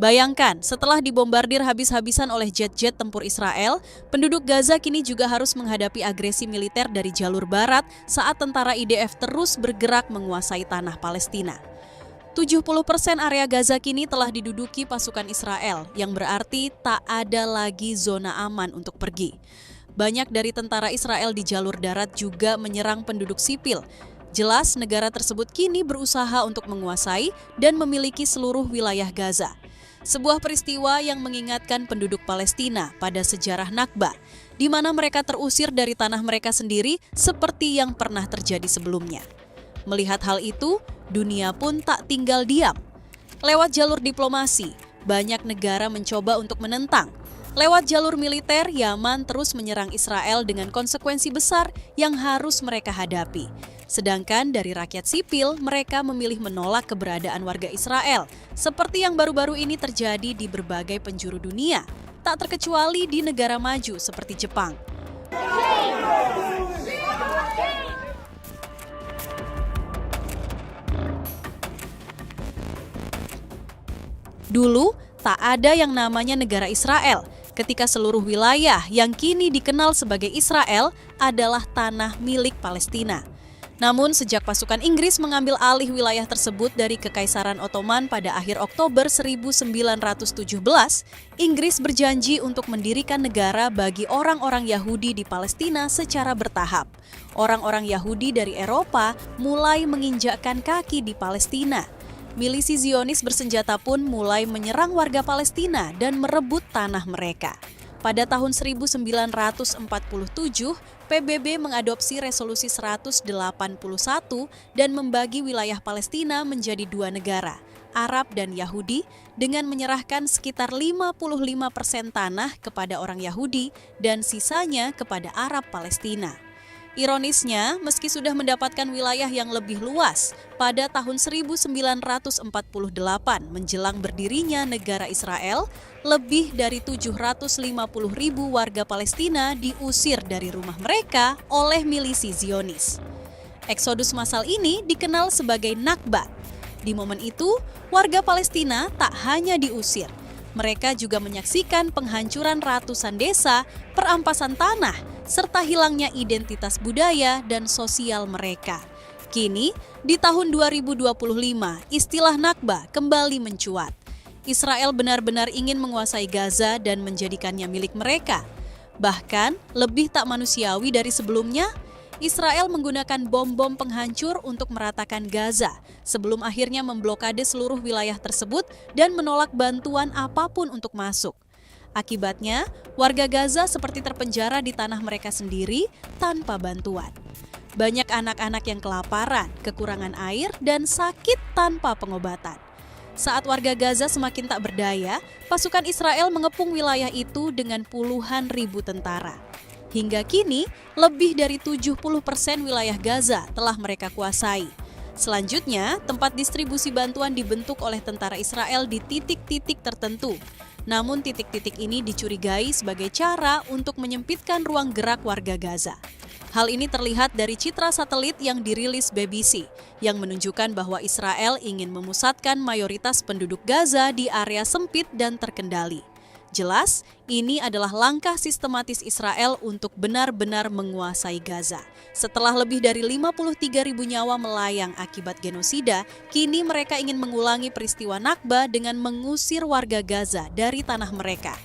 Bayangkan, setelah dibombardir habis-habisan oleh jet-jet tempur Israel, penduduk Gaza kini juga harus menghadapi agresi militer dari jalur barat saat tentara IDF terus bergerak menguasai tanah Palestina. 70% area Gaza kini telah diduduki pasukan Israel, yang berarti tak ada lagi zona aman untuk pergi. Banyak dari tentara Israel di jalur darat juga menyerang penduduk sipil. Jelas negara tersebut kini berusaha untuk menguasai dan memiliki seluruh wilayah Gaza. Sebuah peristiwa yang mengingatkan penduduk Palestina pada sejarah Nakba, di mana mereka terusir dari tanah mereka sendiri seperti yang pernah terjadi sebelumnya. Melihat hal itu, dunia pun tak tinggal diam. Lewat jalur diplomasi, banyak negara mencoba untuk menentang. Lewat jalur militer, Yaman terus menyerang Israel dengan konsekuensi besar yang harus mereka hadapi. Sedangkan dari rakyat sipil, mereka memilih menolak keberadaan warga Israel, seperti yang baru-baru ini terjadi di berbagai penjuru dunia, tak terkecuali di negara maju seperti Jepang. Dulu, tak ada yang namanya negara Israel, ketika seluruh wilayah yang kini dikenal sebagai Israel adalah tanah milik Palestina. Namun sejak pasukan Inggris mengambil alih wilayah tersebut dari Kekaisaran Ottoman pada akhir Oktober 1917, Inggris berjanji untuk mendirikan negara bagi orang-orang Yahudi di Palestina secara bertahap. Orang-orang Yahudi dari Eropa mulai menginjakkan kaki di Palestina. Milisi Zionis bersenjata pun mulai menyerang warga Palestina dan merebut tanah mereka. Pada tahun 1947, PBB mengadopsi Resolusi 181 dan membagi wilayah Palestina menjadi dua negara, Arab dan Yahudi, dengan menyerahkan sekitar 55% tanah kepada orang Yahudi dan sisanya kepada Arab Palestina. Ironisnya, meski sudah mendapatkan wilayah yang lebih luas, pada tahun 1948 menjelang berdirinya negara Israel, lebih dari 750.000 warga Palestina diusir dari rumah mereka oleh milisi Zionis. Eksodus massal ini dikenal sebagai Nakba. Di momen itu, warga Palestina tak hanya diusir, mereka juga menyaksikan penghancuran ratusan desa, perampasan tanah, serta hilangnya identitas budaya dan sosial mereka. Kini, di tahun 2025, istilah Nakba kembali mencuat. Israel benar-benar ingin menguasai Gaza dan menjadikannya milik mereka. Bahkan, lebih tak manusiawi dari sebelumnya, Israel menggunakan bom-bom penghancur untuk meratakan Gaza sebelum akhirnya memblokade seluruh wilayah tersebut dan menolak bantuan apapun untuk masuk. Akibatnya, warga Gaza seperti terpenjara di tanah mereka sendiri tanpa bantuan. Banyak anak-anak yang kelaparan, kekurangan air, dan sakit tanpa pengobatan. Saat warga Gaza semakin tak berdaya, pasukan Israel mengepung wilayah itu dengan puluhan ribu tentara. Hingga kini, lebih dari 70% wilayah Gaza telah mereka kuasai. Selanjutnya, tempat distribusi bantuan dibentuk oleh tentara Israel di titik-titik tertentu. Namun titik-titik ini dicurigai sebagai cara untuk menyempitkan ruang gerak warga Gaza. Hal ini terlihat dari citra satelit yang dirilis BBC, yang menunjukkan bahwa Israel ingin memusatkan mayoritas penduduk Gaza di area sempit dan terkendali. Jelas, ini adalah langkah sistematis Israel untuk benar-benar menguasai Gaza. Setelah lebih dari 53.000 nyawa melayang akibat genosida, kini mereka ingin mengulangi peristiwa Nakba dengan mengusir warga Gaza dari tanah mereka.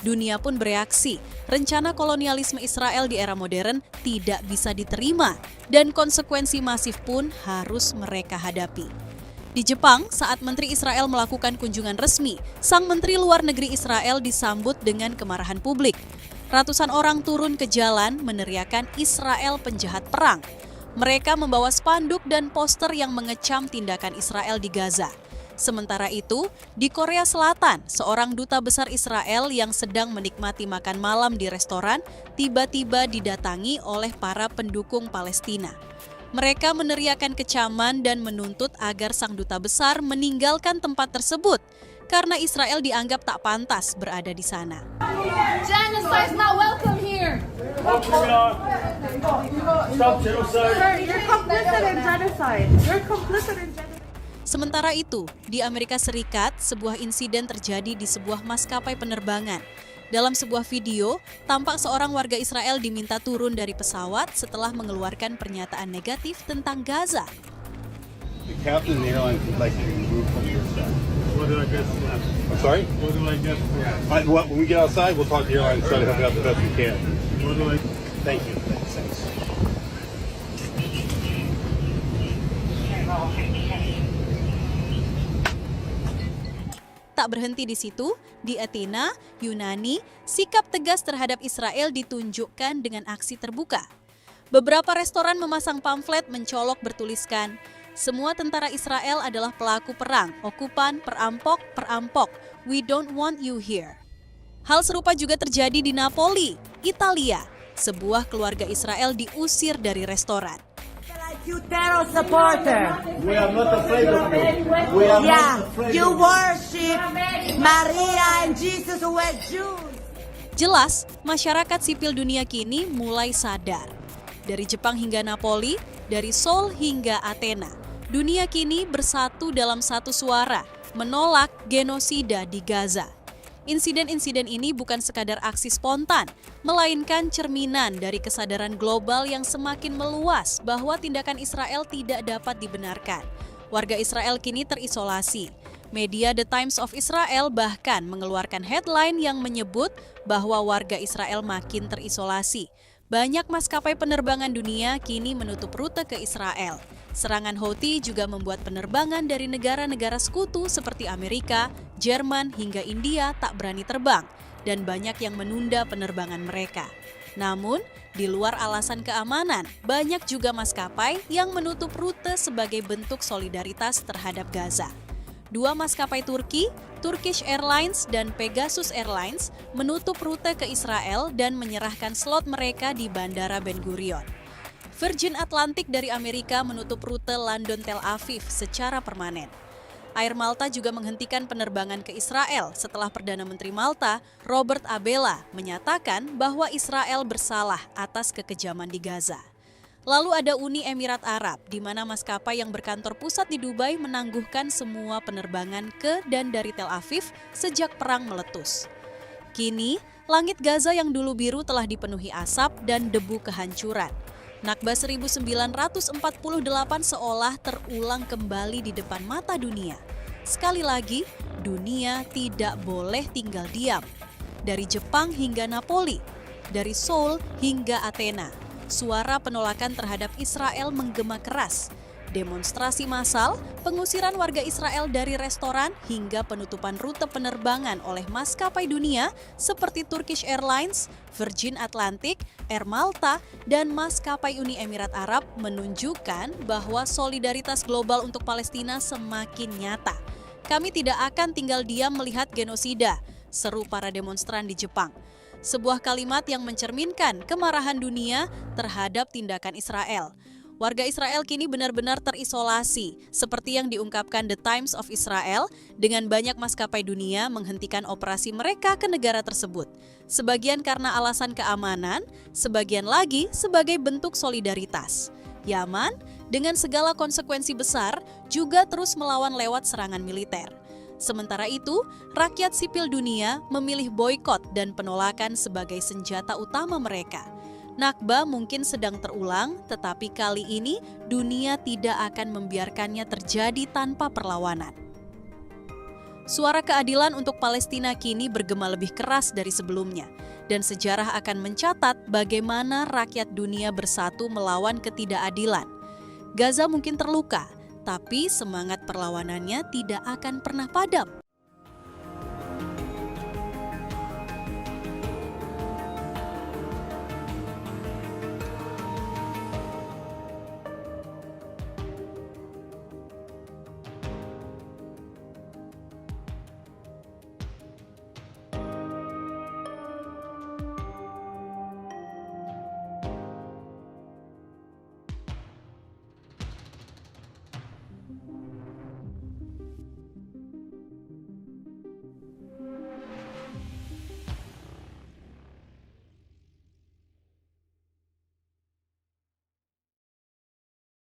Dunia pun bereaksi, rencana kolonialisme Israel di era modern tidak bisa diterima, dan konsekuensi masif pun harus mereka hadapi. Di Jepang, saat Menteri Israel melakukan kunjungan resmi, sang Menteri Luar Negeri Israel disambut dengan kemarahan publik. Ratusan orang turun ke jalan meneriakan Israel penjahat perang. Mereka membawa spanduk dan poster yang mengecam tindakan Israel di Gaza. Sementara itu, di Korea Selatan, seorang duta besar Israel yang sedang menikmati makan malam di restoran tiba-tiba didatangi oleh para pendukung Palestina. Mereka meneriakkan kecaman dan menuntut agar sang duta besar meninggalkan tempat tersebut karena Israel dianggap tak pantas berada di sana. Genocide is not welcome here. Stop genocide. You're complicit in genocide. You're complicit in genocide. Sementara itu, di Amerika Serikat, sebuah insiden terjadi di sebuah maskapai penerbangan. Dalam sebuah video, tampak seorang warga Israel diminta turun dari pesawat setelah mengeluarkan pernyataan negatif tentang Gaza. The captain of the airline would like to remove from your staff. What do I get for that? I'm sorry? What do I get for that? When we get outside, we'll talk to the airline and try to help you out the best we can. What do I... Thank you. Thanks. Tak berhenti di situ, di Athena, Yunani, sikap tegas terhadap Israel ditunjukkan dengan aksi terbuka. Beberapa restoran memasang pamflet mencolok bertuliskan, "Semua tentara Israel adalah pelaku perang, okupan, perampok, perampok. We don't want you here." Hal serupa juga terjadi di Napoli, Italia. Sebuah keluarga Israel diusir dari restoran. You terror supporter. We are not afraid of you. We are Yeah, not afraid you of you. worship Maria and Jesus who were Jews. Jelas, masyarakat sipil dunia kini mulai sadar. Dari Jepang hingga Napoli, dari Seoul hingga Athena, dunia kini bersatu dalam satu suara menolak genosida di Gaza. Insiden-insiden ini bukan sekadar aksi spontan, melainkan cerminan dari kesadaran global yang semakin meluas bahwa tindakan Israel tidak dapat dibenarkan. Warga Israel kini terisolasi. Media The Times of Israel bahkan mengeluarkan headline yang menyebut bahwa warga Israel makin terisolasi. Banyak maskapai penerbangan dunia kini menutup rute ke Israel. Serangan Houthi juga membuat penerbangan dari negara-negara sekutu seperti Amerika, Jerman, hingga India tak berani terbang, dan banyak yang menunda penerbangan mereka. Namun, di luar alasan keamanan, banyak juga maskapai yang menutup rute sebagai bentuk solidaritas terhadap Gaza. Dua maskapai Turki, Turkish Airlines dan Pegasus Airlines, menutup rute ke Israel dan menyerahkan slot mereka di Bandara Ben Gurion. Virgin Atlantic dari Amerika menutup rute London Tel Aviv secara permanen. Air Malta juga menghentikan penerbangan ke Israel setelah Perdana Menteri Malta, Robert Abela, menyatakan bahwa Israel bersalah atas kekejaman di Gaza. Lalu ada Uni Emirat Arab, di mana maskapai yang berkantor pusat di Dubai menangguhkan semua penerbangan ke dan dari Tel Aviv sejak perang meletus. Kini, langit Gaza yang dulu biru telah dipenuhi asap dan debu kehancuran. Nakba 1948 seolah terulang kembali di depan mata dunia. Sekali lagi, dunia tidak boleh tinggal diam. Dari Jepang hingga Napoli, dari Seoul hingga Athena, suara penolakan terhadap Israel menggema keras. Demonstrasi massal, pengusiran warga Israel dari restoran, hingga penutupan rute penerbangan oleh maskapai dunia seperti Turkish Airlines, Virgin Atlantic, Air Malta, dan maskapai Uni Emirat Arab menunjukkan bahwa solidaritas global untuk Palestina semakin nyata. Kami tidak akan tinggal diam melihat genosida, seru para demonstran di Jepang. Sebuah kalimat yang mencerminkan kemarahan dunia terhadap tindakan Israel. Warga Israel kini benar-benar terisolasi, seperti yang diungkapkan The Times of Israel, dengan banyak maskapai dunia menghentikan operasi mereka ke negara tersebut. Sebagian karena alasan keamanan, sebagian lagi sebagai bentuk solidaritas. Yaman, dengan segala konsekuensi besar, juga terus melawan lewat serangan militer. Sementara itu, rakyat sipil dunia memilih boikot dan penolakan sebagai senjata utama mereka. Nakba mungkin sedang terulang, tetapi kali ini dunia tidak akan membiarkannya terjadi tanpa perlawanan. Suara keadilan untuk Palestina kini bergema lebih keras dari sebelumnya, dan sejarah akan mencatat bagaimana rakyat dunia bersatu melawan ketidakadilan. Gaza mungkin terluka, tapi semangat perlawanannya tidak akan pernah padam.